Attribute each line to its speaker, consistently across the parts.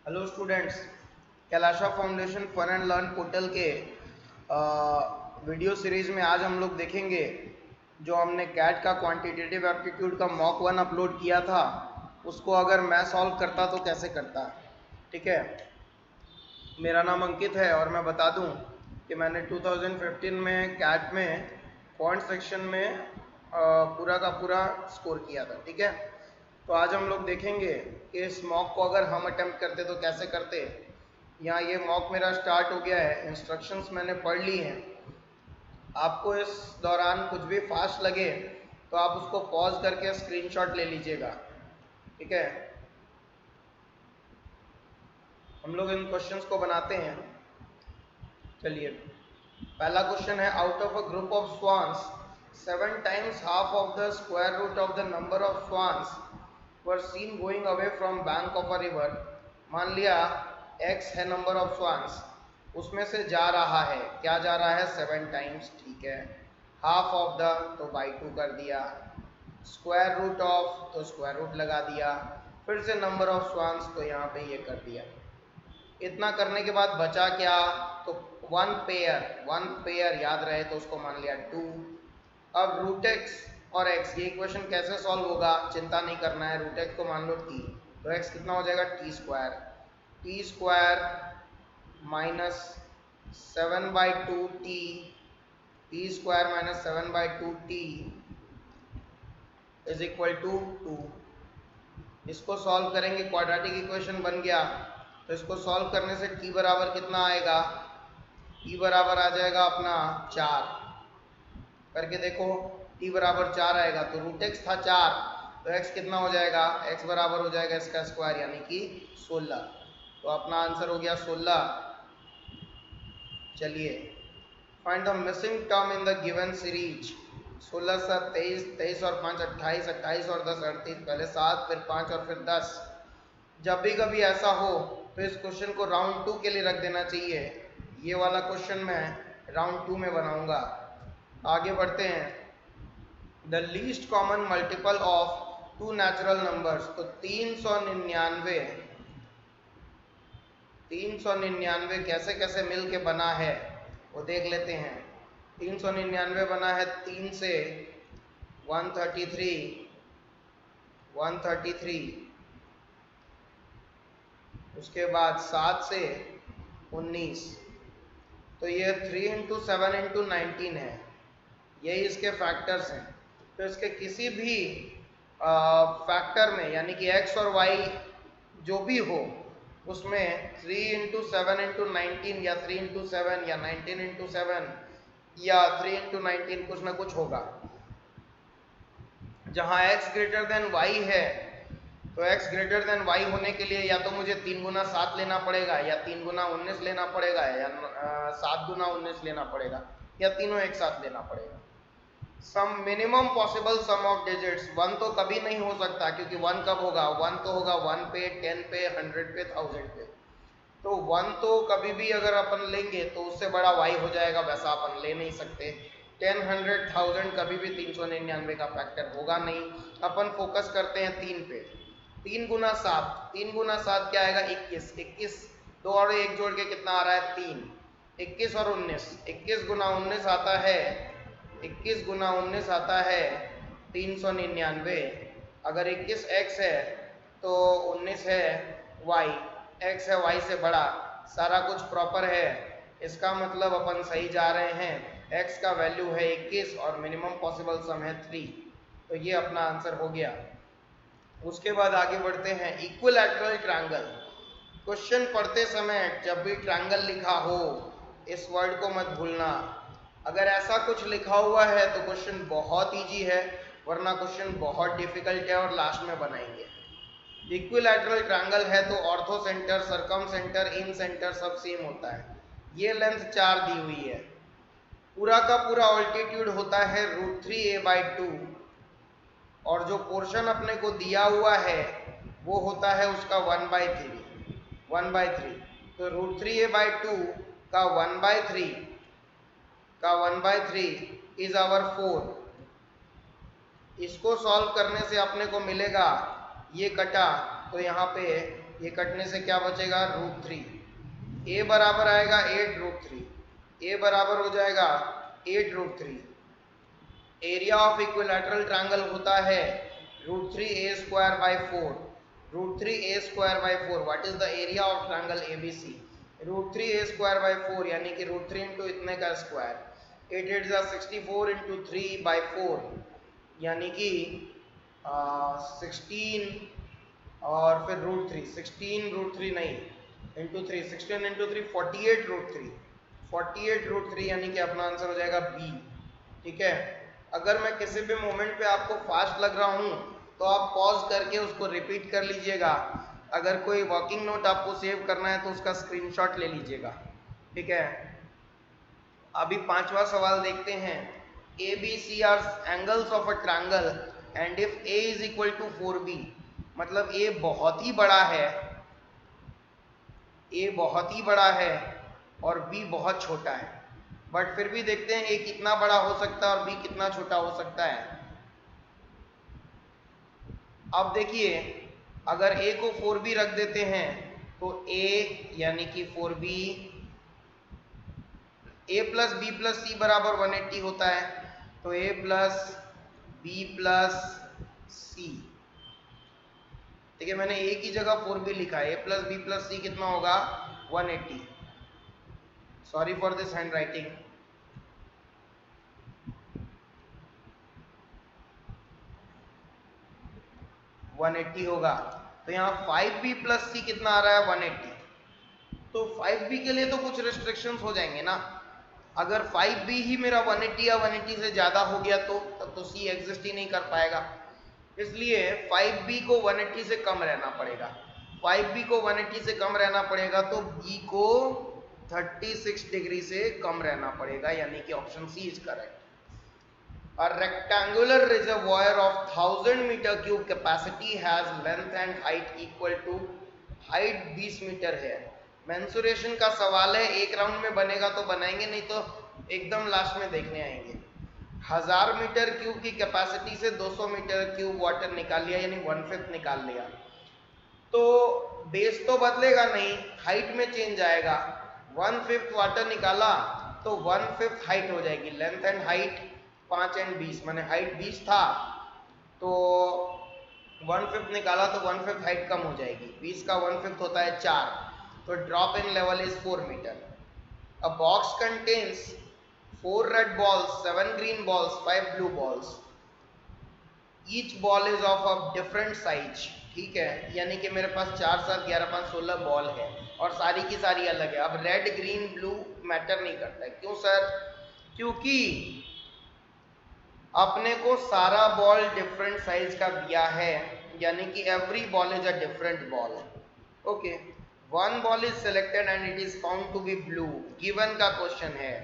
Speaker 1: Hello students, Kailasha foundation fun and learn portal के video series में आज हम लोग देखेंगे जो हमने कैट का क्वांटिटेटिव एप्टीट्यूड का मॉक 1 अपलोड किया था, उसको अगर मैं सॉल्व करता तो कैसे करता। ठीक है, मेरा नाम अंकित है और मैं बता दूं कि मैंने 2015 में कैट में क्वांट सेक्शन में पूरा का पूरा स्कोर किया था। ठीक है, तो आज हम लोग देखेंगे कि इस मॉक को अगर हम अटेम्प्ट करते तो कैसे करते। यहाँ ये मॉक मेरा स्टार्ट हो गया है, इंस्ट्रक्शंस मैंने पढ़ ली हैं। आपको इस दौरान कुछ भी फास्ट लगे तो आप उसको पॉज करके स्क्रीनशॉट ले लीजिएगा। ठीक है, हम लोग इन क्वेश्चंस को बनाते हैं। चलिए, पहला क्वेश्चन है, out of a group of swans 7 times half of the square root of the number of swans were seen going away from bank of a river. मान लिया x है नंबर ऑफ स्वान्स, उसमें से जा रहा है, क्या जा रहा है, 7 टाइम्स। ठीक है, हाफ ऑफ द तो बाई 2 कर दिया, स्क्वायर रूट ऑफ तो स्क्वायर रूट लगा दिया, फिर से नंबर ऑफ स्वान्स तो यहाँ पे ये कर दिया। इतना करने के बाद बचा क्या, तो वन पेयर याद रहे तो उसको मान लिया 2। अब रूट एक्स और एक्स, ये इक्वेशन कैसे सॉल्व होगा चिंता नहीं करना है। रूट एक्स को मान लो टी, तो एक्स कितना हो जाएगा, t square minus 7/2 t square minus 7/2 t is equal to 2। इसको सॉल्व करेंगे, क्वाड्रेटिक इक्वेशन बन गया। तो इसको सॉल्व करने से t बराबर कितना आएगा, t बराबर आ जाएगा अपना 4। करके देखो, t बराबर 4 आएगा तो रूट एक्स था 4, तो x कितना हो जाएगा, x बराबर हो जाएगा इसका स्क्वायर यानी कि 16। तो अपना आंसर हो गया 16। चलिए, find the missing term in the given series. 16 7 23, 23 और 5 28, 28 और 10 38, पहले 7 फिर 5 और फिर 10। जब भी कभी ऐसा हो तो इस क्वेश्चन को राउंड 2 के लिए रख देना चाहिए। ये वाला क्वेश्चन मैं राउंड 2 में बनाऊंगा। आगे बढ़ते हैं, the least common multiple of two natural numbers. तो 399 कैसे कैसे मिल के बना है वो देख लेते हैं। 399 बना है 3 से 133, उसके बाद 7 से 19, तो ये 3 इंटू 7 इंटू 19 है, यही इसके फैक्टर्स हैं। तो इसके किसी भी फैक्टर में यानी कि x और y जो भी हो उसमें 3 इंटू 7 इंटू 19 या 3 इंटू 7 या 19 इंटू 7 या 3 इंटू 19 कुछ ना कुछ होगा। जहां x ग्रेटर देन y है तो x ग्रेटर देन y होने के लिए या तो मुझे 3 गुना 7 लेना पड़ेगा या 3 गुना 19 लेना पड़ेगा या 7 गुना 19 लेना पड़ेगा या तीनों एक साथ लेना पड़ेगा। Sum minimum possible sum of digits, 1 तो कभी नहीं हो सकता क्योंकि 1 कब होगा, 1 तो होगा 1 पे, 10 पे, 100 पे, 1000 पे। तो 1 तो कभी भी अगर अपन लेंगे तो उससे बड़ा y हो जाएगा, वैसा अपन ले नहीं सकते। 10, 100, 1000 कभी भी 399 का फैक्टर होगा नहीं। अपन फोकस करते हैं 3 पे। 3 गुना 7, 3 गुना 7 क्या आएगा, 21, 21 दो और एक जोड़ के कितना आ रहा है, 3, 21 और 19, 21 गुना 19 आता है, 21 गुना 19 आता है 399। अगर 21 x है तो 19 है y, x है y से बड़ा, सारा कुछ प्रॉपर है, इसका मतलब अपन सही जा रहे हैं। x का वैल्यू है 21 और मिनिमम पॉसिबल सम है 3, तो ये अपना आंसर हो गया। उसके बाद आगे बढ़ते हैं, इक्विलैटरल ट्रायंगल। क्वेश्चन पढ़ते समय जब भी ट्रायंगल लिखा हो इस वर्ड को मत भूलना। अगर ऐसा कुछ लिखा हुआ है तो क्वेश्चन बहुत इजी है, वरना क्वेश्चन बहुत डिफिकल्ट है और लास्ट में बनाएंगे। इक्विलैटरल ट्रायंगल है तो ऑर्थो सेंटर, सरकम सेंटर, इन सेंटर सब सेम होता है। ये लेंथ 4 दी हुई है, पूरा का पूरा ऑल्टीट्यूड होता है √3a/2 और जो पोर्शन अपने को दिया हुआ है वो होता है उसका 1/3। तो √3a/2 का 1/3 इज आवर 4। इसको सॉल्व करने से अपने को मिलेगा, ये कटा तो यहाँ पे ये कटने से क्या बचेगा, √3। ए बराबर आएगा 8√3, ए बराबर हो जाएगा 8√3। एरिया ऑफ इक्विलैटरल ट्रायंगल होता है √3a²/4। √3a²/4 what is the area of triangle ABC, √3a²/4 यानी कि √3 इंटू इतने का स्क्वायर, 8 8 जा 64 इंटू 3/4 यानी कि 16 और फिर √3, 16 √3 नहीं इंटू 3, 16 इंटू 3 48√3, 48√3 यानी कि अपना आंसर हो जाएगा बी। ठीक है, अगर मैं किसी भी मोमेंट पे आपको फास्ट लग रहा हूं तो आप पॉज करके उसको रिपीट कर लीजिएगा। अगर कोई वर्किंग नोट आपको सेव करना है तो उसका स्क्रीनशॉट ले लीजिएगा। ठीक है, अभी पांचवा सवाल देखते हैं। A B C are angles of a triangle and if A is equal to 4b, मतलब ए बहुत ही बड़ा है, ए बहुत ही बड़ा है और बी बहुत छोटा है, बट फिर भी देखते हैं ए कितना बड़ा हो सकता है और बी कितना छोटा हो सकता है। अब देखिए, अगर a को 4b रख देते हैं तो a यानी कि 4b, a plus B plus C बराबर 180 होता है, तो a plus B plus C. ठीक है, मैंने a की जगह 4b लिखा है, a प्लस बी प्लस सी कितना होगा 180। Sorry for this hand writing. होगा, तो यहाँ 5b प्लस सी कितना आ रहा है 180। तो 5b के लिए तो कुछ रिस्ट्रिक्शंस हो जाएंगे ना, अगर 5b ही मेरा 180 या 180 से ज्यादा हो गया तो तब तो c एग्जिस्ट ही नहीं कर पाएगा, इसलिए 5b को 180 से कम रहना पड़ेगा। 5b को 180 से कम रहना पड़ेगा तो b को 36 डिग्री से कम रहना पड़ेगा, यानी कि option C is correct. A rectangular reservoir of 1000 meter cube capacity has length and height equal to height 20 metre है। मेंसुरेशन का सवाल है, एक राउंड में बनेगा तो बनाएंगे, नहीं तो एकदम लास्ट में देखने आएंगे। 1000 मीटर क्यूब की कैपेसिटी से 200 मीटर क्यूब वाटर निकाल लिया, यानी 1/5 निकाल लिया, तो बेस तो बदलेगा नहीं, हाइट में चेंज आएगा। 1/5 वाटर निकाला तो 1/5 हाइट हो जाएगी। लेंथ एंड हाइट 5 एंड 20, मैंने हाइट 20 था तो 1/5 निकाला तो 1/5 हाइट कम हो जाएगी, 20 का 1/5 होता है 4, तो drop in level is 4 metre. A box contains 4 red balls, 7 green balls, 5 blue balls, each ball is of a different size. ठीक है, यानी कि मेरे पास 4 7 11 5 16 बॉल है और सारी की सारी अलग है। अब रेड ग्रीन ब्लू मैटर नहीं करता है, क्यों सर? क्योंकि अपने को सारा बॉल डिफरेंट साइज का दिया है, यानी कि every ball is a different ball. Okay, one ball is selected and it is found to be blue, given का क्वेश्चन है,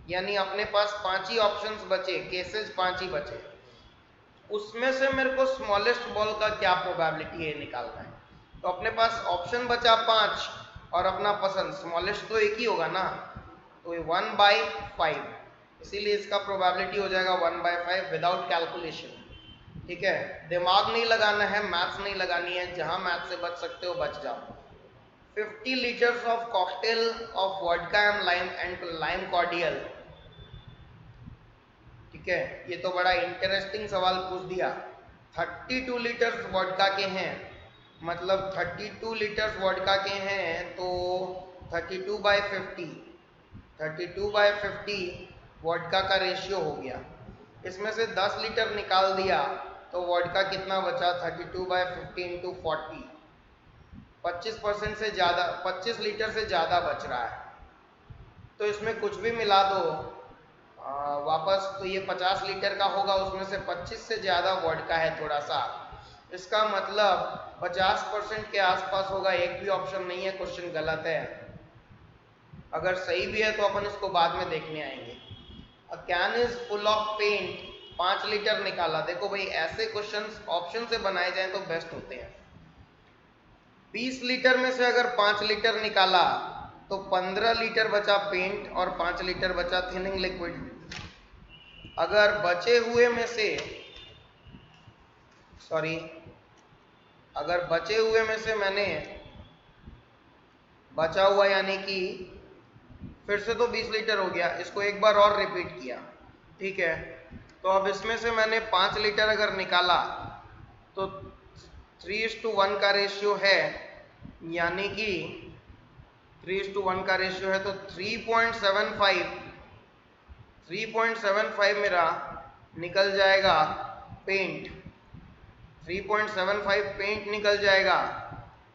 Speaker 1: यानी अपने पास 5 ही ऑप्शंस बचे, केसेस 5 ही बचे, उसमें से मेरे को स्मॉलेस्ट बॉल का क्या प्रोबेबिलिटी है निकालना है। तो अपने पास ऑप्शन बचा 5 और अपना पसंद, स्मॉलेस्ट तो एक ही होगा ना, तो 1/5, इसीलिए इसका प्रोबेबिलिटी हो जाएगा 1/5 विदाउट कैलकुलेशन। ठीक है, दिमाग नहीं लगाना है, मैथ्स नहीं लगानी है, जहां मैथ्स से बच सकते हो बच जाओ। 50 litres of cocktail of vodka and lime cordial. ठीक है, ये तो बड़ा इंटरेस्टिंग सवाल पूछ दिया। 32 लीटर्स वोडका के हैं, मतलब 32 लीटर्स वोडका के हैं तो 32/50, 32/50 वोडका का रेशियो हो गया। इसमें से 10 लीटर निकाल दिया तो वोडका कितना बचा, 32/50 इंटू 40, 25% से ज्यादा, 25 लीटर से ज्यादा बच रहा है। तो इसमें कुछ भी मिला दो वापस, तो ये 50 लीटर का होगा, उसमें से 25 से ज्यादा वोडका है थोड़ा सा, इसका मतलब 50% के आसपास होगा। एक भी ऑप्शन नहीं है, क्वेश्चन गलत है। अगर सही भी है तो अपन इसको बाद में देखने आएंगे। A can is full of paint, 5 litre निकाला। देखो भाई, ऐसे क्वेश्चंस ऑप्शन से बनाए जाएं तो बेस्ट होते हैं। 20 लीटर में से अगर 5 लीटर निकाला तो 15 लीटर बचा पेंट और 5 लीटर बचा थिनिंग लिक्विड। अगर बचे हुए में से, अगर बचे हुए में से मैंने बचा हुआ यानी कि फिर से तो 20 लीटर हो गया, इसको एक बार और रिपीट किया, ठीक है। तो अब इसमें से मैंने 5 लीटर अगर निकाला तो 3:1 का रेशियो है, यानी कि 3:1 का रेशियो है, तो 3.75 मेरा निकल जाएगा पेंट, 3.75 पेंट निकल जाएगा,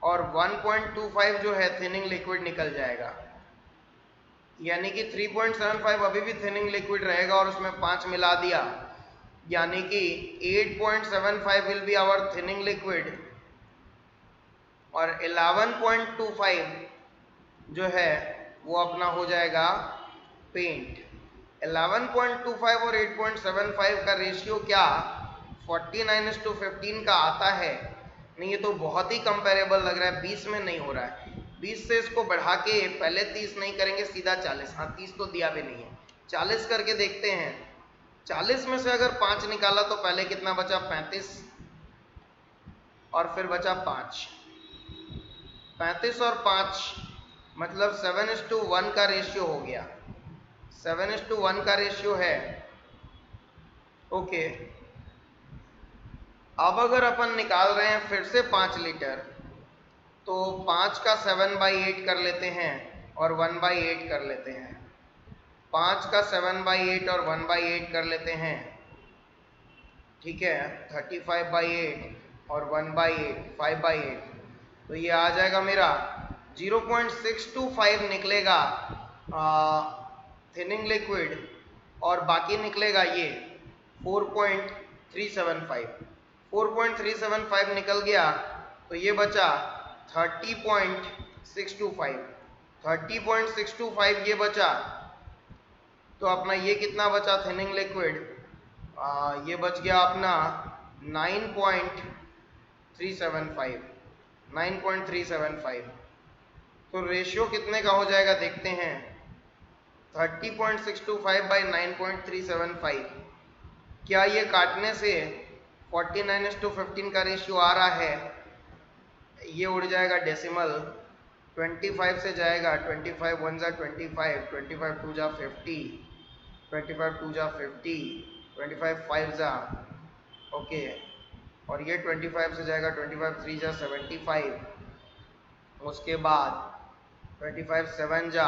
Speaker 1: और 1.25 जो है थिनिंग लिक्विड निकल जाएगा। यानी कि 3.75 अभी भी थिनिंग लिक्विड रहेगा और उसमें 5 मिला दिया, यानी कि 8.75 will be our thinning liquid, और 11.25 जो है वो अपना हो जाएगा पेंट। 11.25 और 8.75 का रेशियो क्या 49:15 का आता है? नहीं, ये तो बहुत ही कंपेरेबल लग रहा है, 20 में नहीं हो रहा है। 20 से इसको बढ़ा के पहले 30 नहीं करेंगे, सीधा 40। हाँ, 30 तो दिया भी नहीं है, 40 करके देखते हैं। 40 में से अगर 5 निकाला तो पहले कितना बचा? 35, और फिर बचा 5। 35 और 5 मतलब 7:1 का रेशियो हो गया, 7:1 का रेशियो है, ओके। अब अगर अपन निकाल रहे हैं फिर से 5 लीटर, तो 5 का 7/8 कर लेते हैं और 1/8 कर लेते हैं, 5 का 7/8 और 1/8 कर लेते हैं, ठीक है। 35/8 और 1/8 5/8, तो ये आ जाएगा मेरा 0.625 निकलेगा थिनिंग लिक्विड, और बाकी निकलेगा ये 4.375। 4.375 निकल गया, तो ये बचा 30.625, 30.625 ये बचा। तो अपना ये कितना बचा थिनिंग लिक्विड? ये बच गया अपना 9.375, 9.375। तो रेशियो कितने का हो जाएगा देखते हैं, 30.625 बाई 9.375। क्या ये काटने से 49:15 का रेशियो आ रहा है? ये उड़ जाएगा डेसिमल, 25 से जाएगा, 25 1 जा 25, 25 2 जा 50, 25 2 जा 50, 25 5 जा, ओके। और ये 25 से जाएगा, 25 3 जा 75, उसके बाद 25 7 जा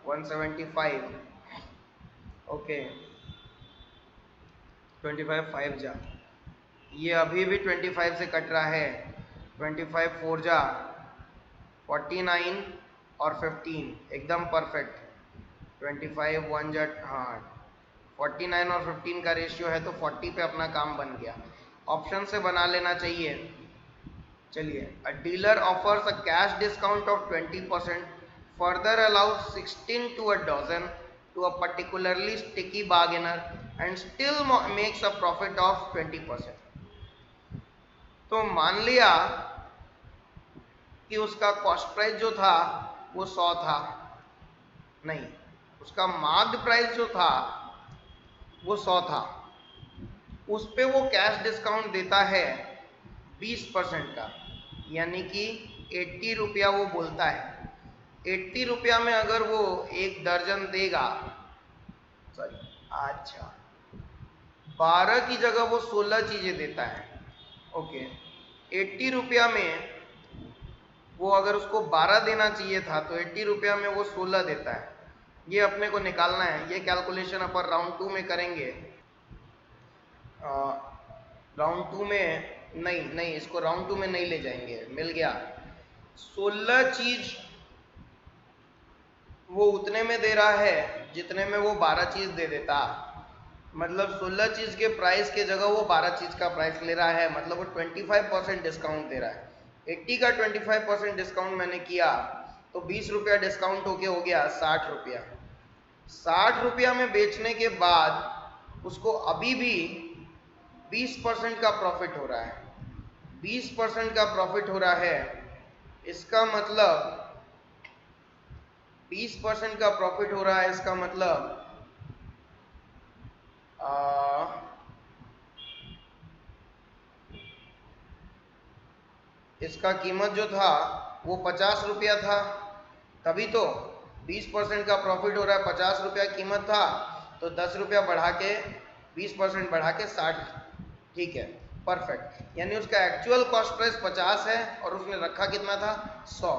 Speaker 1: 175, ओके। 25 5 जा, ये अभी भी 25 से कट रहा है, 25 4 जा 49 और 15 एकदम परफेक्ट, 25 1 जा, हाँ 49 और 15 का रेशियो है, तो 40 पे अपना काम बन गया। ऑप्शन से बना लेना चाहिए। चलिए, अ dealer offers a cash discount of 20%, further allows 16 to a dozen to a particularly sticky bargainer and still makes a profit of 20%। तो मान लिया कि उसका कॉस्ट प्राइस जो था वो 100 था, नहीं, उसका मार्क्ड प्राइस जो था वो 100 था, उस पे वो कैश डिस्काउंट देता है 20% का, यानी कि 80 रुपया वो बोलता है। 80 रुपया में अगर वो 1 दर्जन देगा, सॉरी, अच्छा 12 की जगह वो 16 चीजें देता है, ओके। 80 रुपया में वो अगर उसको 12 देना चाहिए था, तो 80 रुपया में वो 16 देता है। ये अपने को निकालना है, ये कैलकुलेशन अपन राउंड 2 में करेंगे। राउंड 2 में नहीं, इसको राउंड 2 में नहीं ले जाएंगे, मिल गया। 16 चीज वो उतने में दे रहा है जितने में वो 12 चीज दे देता, मतलब 16 चीज के प्राइस के जगह वो 12 चीज का प्राइस ले रहा है, मतलब वो 25% डिस्काउंट दे रहा है। 80 का 25% डिस्काउंट मैंने किया, तो 20 रुपया डिस्काउंट होके हो गया 60 रुपया। 60 रुपया में बेचने के बाद उसको अभी भी 20% का प्रॉफिट हो रहा है, 20% का प्रॉफिट हो रहा है। इसका मतलब 20% का प्रॉफिट हो रहा है, इसका मतलब इसका कीमत जो था वो 50 रुपया था, तभी तो 20% का प्रॉफिट हो रहा है। 50 रुपया कीमत था तो 10 रुपया बढ़ा के 20% बढ़ा के 60। ठीक है, परफेक्ट। यानी उसका एक्चुअल कॉस्ट प्राइस 50 है और उसने रखा कितना था 100।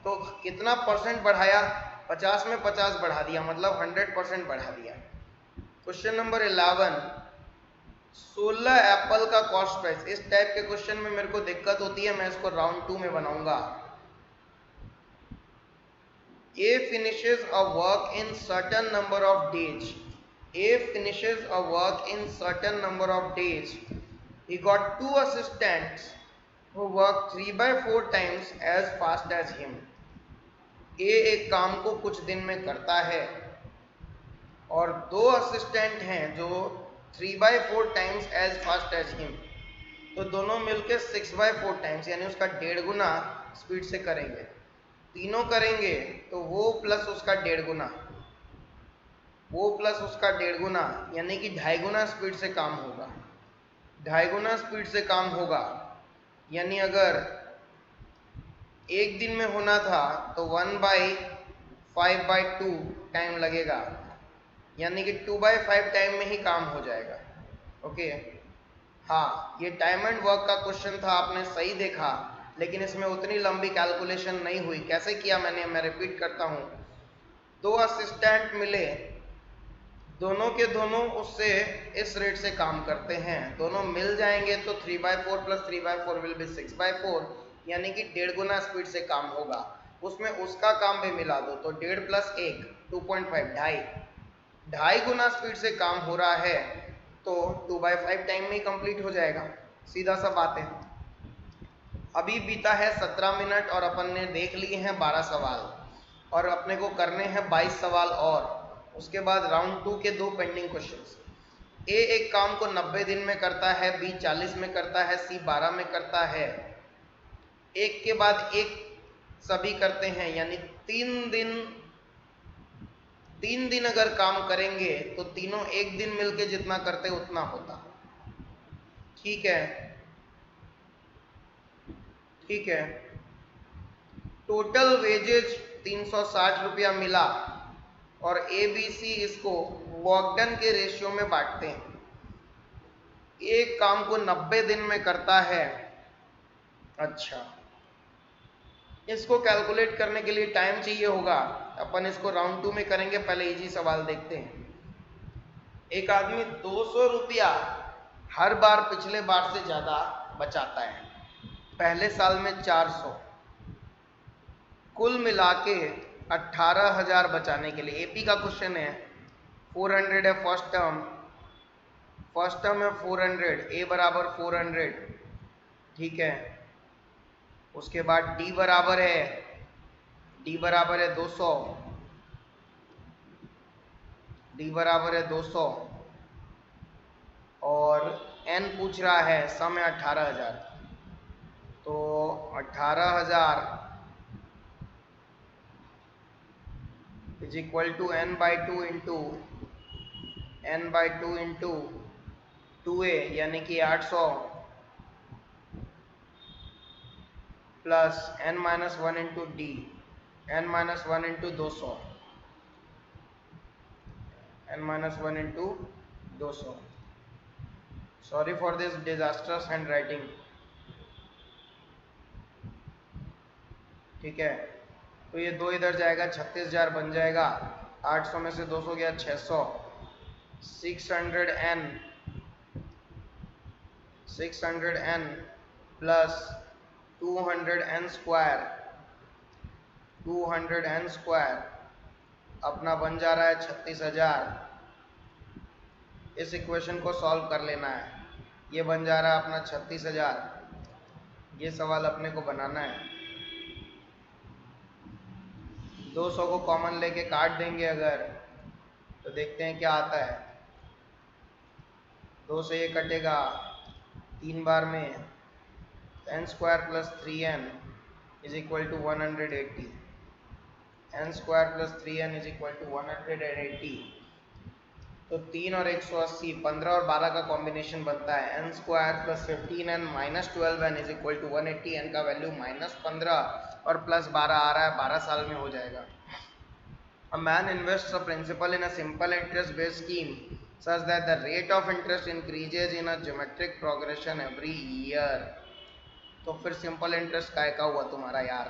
Speaker 1: तो कितना परसेंट बढ़ाया, 50 में 50 बढ़ा दिया, मतलब 100% बढ़ा दिया। क्वेश्चन नंबर 11, 16 एप्पल का कॉस्ट प्राइस। इस टाइप के क्वेश्चन में मेरे को दिक्कत होती है, मैं इसको राउंड 2 में बनाऊंगा। A finishes a work in certain number of days. A finishes a work in certain number of days. He got 2 assistants who work 3/4 times as fast as him. A एक काम को कुछ दिन में करता है और 2 असिस्टेंट हैं जो 3/4 times as fast as him. तो दोनों मिलके 6/4 टाइम्स यानी उसका 1.5 गुना स्पीड से करेंगे। तीनों करेंगे तो वो प्लस उसका 1.5 गुना, वो प्लस उसका 1.5 गुना, यानी कि 2.5 गुना स्पीड से काम होगा। 2.5 गुना स्पीड से काम होगा यानी अगर एक दिन में होना था तो 1/5/2 टाइम लगेगा, यानी कि 2/5 टाइम में ही काम हो जाएगा। ओके, हाँ, ये टाइम एंड वर्क का क्वेश्चन था, आपने सही देखा, लेकिन इसमें उतनी लंबी कैलकुलेशन नहीं हुई। कैसे किया मैंने, मैं रिपीट करता हूँ। 2 असिस्टेंट मिले, दोनों के दोनों उससे इस रेट से काम करते हैं, दोनों मिल जाएंगे तो 3/4 प्लस 3/4 विल बी 6/4, यानी कि 1.5 गुना स्पीड से काम होगा। उसमें उसका काम भी मिला दो तो 1.5 प्लस 1 2.5, 2.5 गुना स्पीड से काम हो रहा है तो 2/5 टाइम में कंप्लीट हो जाएगा। सीधा सा बात है। अभी बीता है 17 मिनट और अपन ने देख लिए हैं 12 सवाल और अपने को करने हैं 22 सवाल और उसके बाद राउंड 2 के 2 पेंडिंग क्वेश्चंस। ए एक काम को 90 दिन में करता है, बी 40 में करता है, सी 12 में करता है। एक के बाद एक सभी करते हैं, यानी 3 दिन अगर काम करेंगे तो तीनों एक दिन मिलके जितना करते उतना होता। ठीक है, ठीक है। टोटल वेजेज 360 रुपया मिला और ए बी सी इसको वर्क डन के रेशियो में बांटते हैं। एक काम को 90 दिन में करता है। अच्छा, इसको कैलकुलेट करने के लिए टाइम चाहिए होगा, अपन इसको राउंड 2 में करेंगे। पहले इजी सवाल देखते हैं। एक आदमी 200 रुपया हर बार पिछले बार से ज्यादा बचाता है, पहले साल में 400, कुल मिला के 18,000 बचाने के लिए। एपी का क्वेश्चन है, 400 है फर्स्ट टर्म है 400, ए बराबर 400, ठीक है। उसके बाद डी बराबर है 200, डी बराबर है 200 और एन पूछ रहा है, सम है 18,000, तो 18,000 is equal to n/2 into 2a, यानी कि 800 plus n-1 into D, n-1 into 200, n-1 into 200। Sorry for this disasters hand writing. ठीक है, तो ये 2 इधर जाएगा, 36,000 बन जाएगा। 800 में से 200 गया 600, 600n plus 200n square, 200n square अपना बन जा रहा है 36,000। इस इक्वेशन को सॉल्व कर लेना है, ये बन जा रहा है अपना 36,000। ये सवाल अपने को बनाना है। 200 को कॉमन लेके काट देंगे अगर, तो देखते हैं क्या आता है। 2 से ये कटेगा 3 बार में, n square plus 3n is equal to 180, n square plus 3n is equal to 180। तो 3 और 180, 15 और 12 का कॉम्बिनेशन बनता है n square plus 15n minus 12n is equal to 180। n का वैल्यू -15 और प्लस 12 आ रहा है, 12 साल में हो जाएगा। A man invests a principal in a simple interest based scheme such that the rate of interest increases in a geometric progression every year. तो फिर सिंपल इंटरेस्ट काय का हुआ तुम्हारा यार,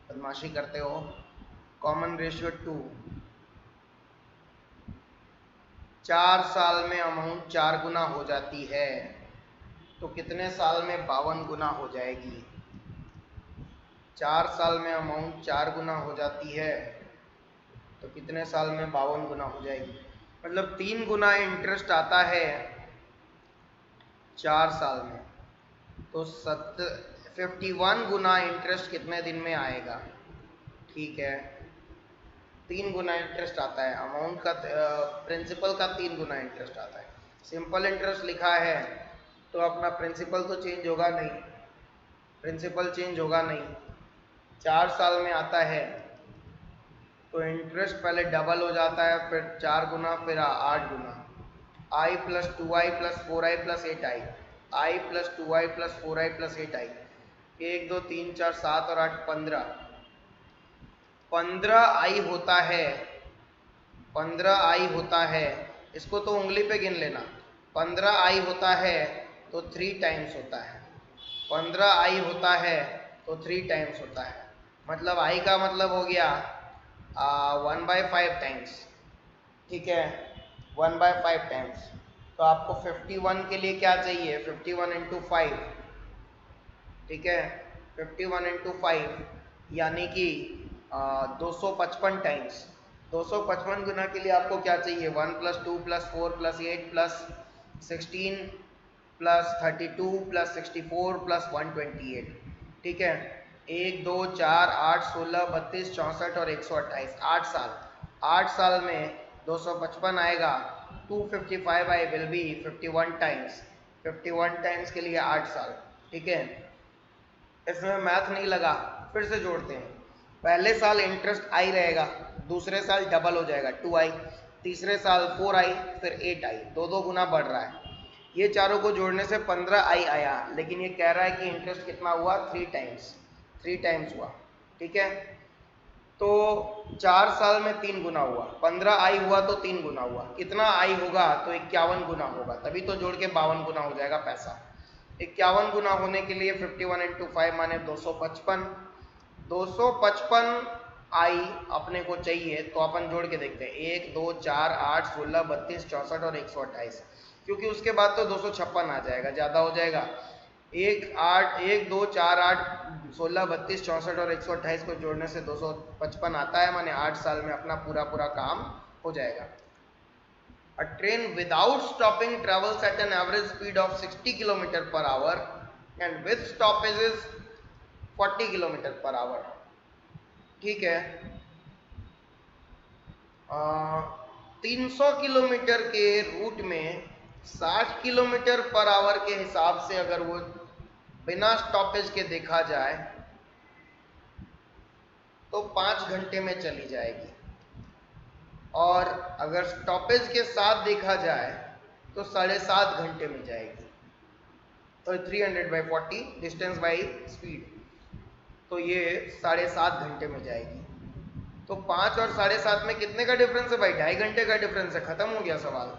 Speaker 1: बदमाशी करते हो। कॉमन रेशियो 2, 4 साल में अमाउंट 4 गुना हो जाती है, तो कितने साल में 52 गुना हो जाएगी? 4 साल में अमाउंट 4 गुना हो जाती है, तो कितने साल में 52 गुना हो जाएगी? मतलब 3 गुना इंटरेस्ट आता है 4 साल में, तो 51 गुना इंटरेस्ट कितने दिन में आएगा? ठीक है, 3 गुना इंटरेस्ट आता है, अमाउंट का प्रिंसिपल का 3 गुना इंटरेस्ट आता है। सिंपल इंटरेस्ट लिखा है तो अपना प्रिंसिपल तो चेंज होगा नहीं, प्रिंसिपल चेंज होगा नहीं। 4 साल में आता है तो इंटरेस्ट पहले डबल हो जाता है, फिर 4 गुना, फिर 8 गुना, i plus 2i plus 4i plus 8i, i plus 2i plus 4i plus 8i, 1 2 3 4 7 और 8 15i होता है, 15i होता है। इसको तो उंगली पे गिन लेना। 15i होता है तो 3 टाइम्स होता है, 15i होता है तो 3 टाइम्स होता है, मतलब i का मतलब हो गया 1/5 टाइम्स। ठीक है, 1/5 टाइम्स। तो आपको 51 के लिए क्या चाहिए? 51 इंटू 5, ठीक है, 51 इंटू 5 यानी कि 255 टाइम्स। 255 गुना के लिए आपको क्या चाहिए? 1 plus 2 plus 4 plus 8 plus 16 plus 32 plus 64 plus 128। ठीक है, 1 2 4 8 16 32 64 और 128, 8 साल। 8 साल में 255 आएगा, 255 विल बी 51 टाइम्स, 51 टाइम्स के लिए 8 साल। ठीक है, इसमें मैथ नहीं लगा, फिर से जोड़ते हैं। पहले साल इंटरेस्ट आई रहेगा, दूसरे साल डबल हो जाएगा 2i, तीसरे साल 4i, फिर 8i, दो गुना बढ़ रहा है। ये चारों को जोड़ने से 15i आया, लेकिन ये कह रहा है कि इंटरेस्ट कितना हुआ? 3 टाइम्स हुआ। ठीक है, तो 4 साल में 3 गुना हुआ, 15i हुआ तो 3 गुना हुआ, कितना i होगा? तो 51 गुना होगा, तभी तो जोड़ के 52 गुना हो जाएगा पैसा। 51 गुना होने के लिए 51 इंटू 5 माने 255, 255 आई अपने को चाहिए, तो अपन जोड़ के देखते हैं 1 2 4 8 16 32 64 और 128, क्योंकि उसके बाद तो 256 आ जाएगा, ज़्यादा हो जाएगा। 1 2 4 8 16 32 64 और 128 को जोड़ने से 255 आता है, माने 8 साल में अपना पूरा काम हो जाएगा। A train without stopping travels at an average speed of 60 km per hour and with stoppages 40 km per hour। ठीक है, 300 किलोमीटर के रूट में 60 किलोमीटर पर आवर के हिसाब से अगर वो बिना स्टॉपेज के देखा जाए तो 5 घंटे में चली जाएगी, और अगर स्टॉपेज के साथ देखा जाए तो 7.5 घंटे में जाएगी। तो 300/40 डिस्टेंस बाई स्पीड, तो ये 7.5 घंटे में जाएगी। तो 5 और 7.5 में कितने का डिफरेंस है भाई? 2.5 घंटे का डिफरेंस है, खत्म हो गया सवाल।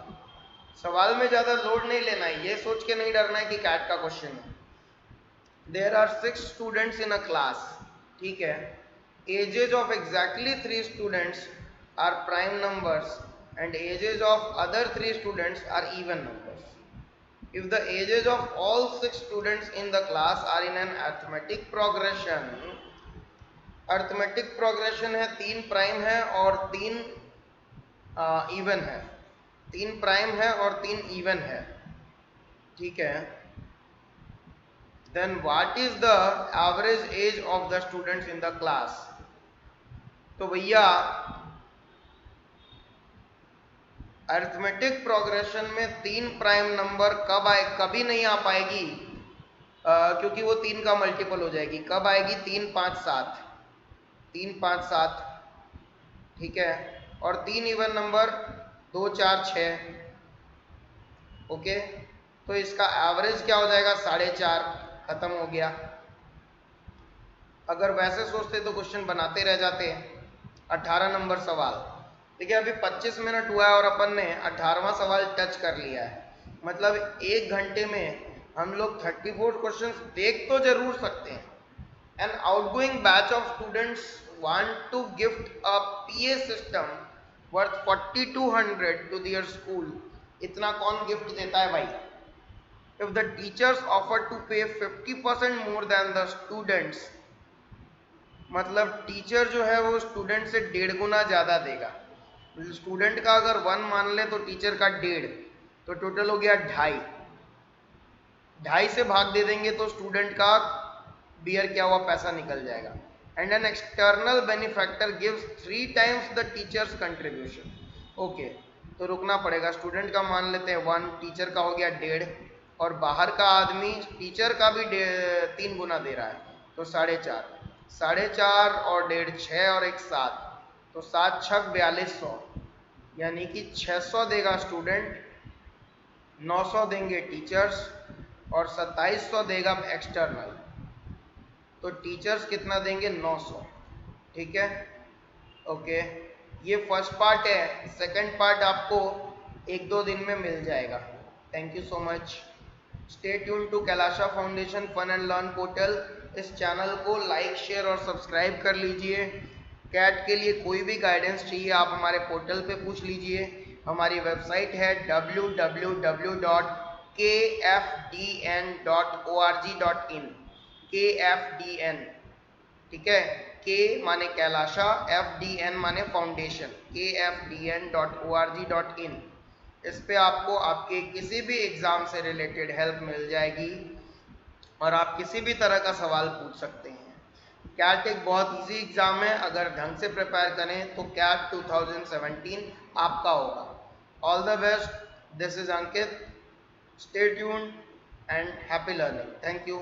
Speaker 1: सवाल में ज्यादा लोड नहीं लेना है, ये सोच के नहीं डरना है कि कैट का क्वेश्चन है। There are 6 students in a class. ठीक है, ages of exactly 3 students are prime numbers and ages of other 3 students are even numbers. If the ages of all 6 students in the class are in an arithmetic progression, arithmetic progression है, 3 prime है और 3 even है, 3 prime है और 3 even है। ठीक है, then what is the average age of the students in the class? तो भैया अर्थमेटिक प्रोग्रेशन में 3 प्राइम नंबर कब आए? कभी नहीं आ पाएगी, क्योंकि वो 3 का मल्टीपल हो जाएगी। कब आएगी? 3 5 7, 3 5 7। ठीक है, और 3 इवन नंबर 2 4 6। ओके, तो इसका एवरेज क्या हो जाएगा? 4.5, खत्म हो गया। अगर वैसे सोचते तो क्वेश्चन बनाते रह जाते। 18 नंबर सवाल। देखिए अभी 25 मिनट हुआ है और अपन ने 18वां सवाल टच कर लिया है। मतलब 1 घंटे में हम लोग 34 क्वेश्चंस देख तो जरूर सकते हैं। An outgoing batch of students want to gift a PA system worth 4200 to their school. इतना कौन गिफ्ट देता है भाई? If the teachers offer to pay 50% more than the students, मतलब टीचर जो है वो स्टूडेंट से 1.5 गुना ज्यादा देगा। स्टूडेंट का अगर 1 मान ले तो टीचर का 1.5, तो टोटल हो गया 2.5। 2.5 से भाग दे देंगे तो स्टूडेंट का बियर किया हुआ पैसा निकल जाएगा। And an external benefactor gives 3 times the teachers contribution. Okay, तो रुकना पड़ेगा। स्टूडेंट का मान लेते हैं 1, टीचर का हो गया 1.5, और बाहर का आदमी टीचर का भी 3 गुना दे रहा है, तो 4.5। 4.5 और 1.5 6 और 1 7, तो 7 छक 4200, यानी कि 600 देगा स्टूडेंट, 900 देंगे टीचर्स और 2700 देगा एक्सटर्नल। तो टीचर्स कितना देंगे? 900। ठीक है, ओके, ये फर्स्ट पार्ट है। सेकंड पार्ट आपको 1-2 दिन में मिल जाएगा। Thank you so much. Stay tune to Kailasha foundation fun and learn portal. इस चैनल को लाइक, शेयर और सब्सक्राइब कर लीजिए। कैट के लिए कोई भी गाइडेंस चाहिए आप हमारे पोर्टल पे पूछ लीजिए। हमारी वेबसाइट है www.kfdn.org.in, KFDN, ठीक है। के माने कैलाशा, FDN माने फाउंडेशन, KFDN.org.in। इस पे आपको आपके किसी भी एग्जाम से रिलेटेड हेल्प मिल जाएगी और आप किसी भी तरह का सवाल पूछ सकते हैं। कैट एक बहुत इजी एग्जाम है, अगर ढंग से प्रिपेयर करें तो कैट 2017 आपका होगा। All the best, this is Ankit. Stay tuned and happy learning. Thank you.